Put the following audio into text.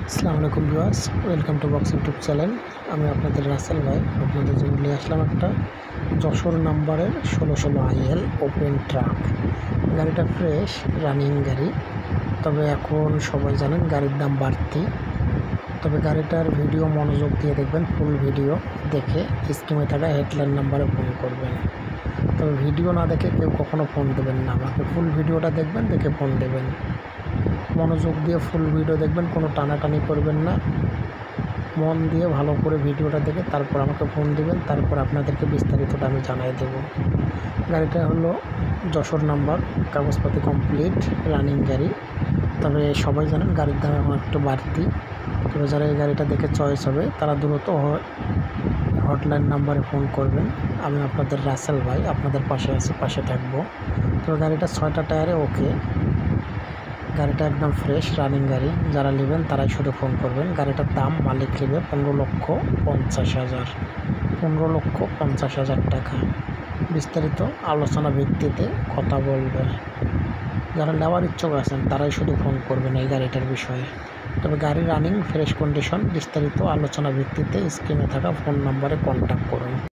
আসসালামু আলাইকুম viewers, welcome to box YouTube channel. আমি আপনাদের রাসেল ভাই আপনাদের জন্য নিয়ে আসলাম একটা যশোর নাম্বারের 1616 IL ওপেন ট্রাক। গাড়িটা ফ্রেশ রানিং গাড়ি, তবে এখন সবাই জানেন গাড়ির দাম বাড়তি। তবে গাড়িটার ভিডিও মনোযোগ দিয়ে দেখবেন, ফুল ভিডিও দেখে স্ক্রিনে থাকা হেডলাইন নাম্বারে ফোন করবেন। তবে ভিডিও না দেখে কেউ কখনো ফোন দেবেন না, আমাকে ফুল ভিডিওটা দেখবেন, দেখে ফোন দেবেন। মনোযোগ দিয়ে ফুল ভিডিও দেখবেন, কোনো টানাটানি করবেন না, মন দিয়ে ভালো করে ভিডিওটা দেখে তারপর আমাকে ফোন দেবেন, তারপর আপনাদেরকে বিস্তারিতটা আমি জানাই দেব। গাড়িটা হলো যশোর নাম্বার, কাগজপাতি কমপ্লিট, রানিং গাড়ি। তবে সবাই জানেন গাড়ির দাম এখন একটু বাড়তি। তবে যারা এই গাড়িটা দেখে চয়েস হবে তারা দ্রুত হটলাইন নাম্বারে ফোন করবেন। আমি আপনাদের রাসেল ভাই আপনাদের পাশে আছি, পাশে থাকবো। তবে গাড়িটা 6টা টায়ারে ওকে, গাড়িটা একদম ফ্রেশ রানিং গাড়ি। যারা নেবেন তারাই শুধু ফোন করবেন। গাড়িটার দাম মালিক নেবে 15,50,000, 15,50,000 টাকা। বিস্তারিত আলোচনা ভিত্তিতে কথা বলবে। যারা নেওয়ার ইচ্ছুক আছেন তারাই শুধু ফোন করবেন এই গাড়িটার বিষয়ে। তবে গাড়ি রানিং, ফ্রেশ কন্ডিশন, বিস্তারিত আলোচনা ভিত্তিতে স্ক্রিনে থাকা ফোন নাম্বারে কন্ট্যাক্ট করুন।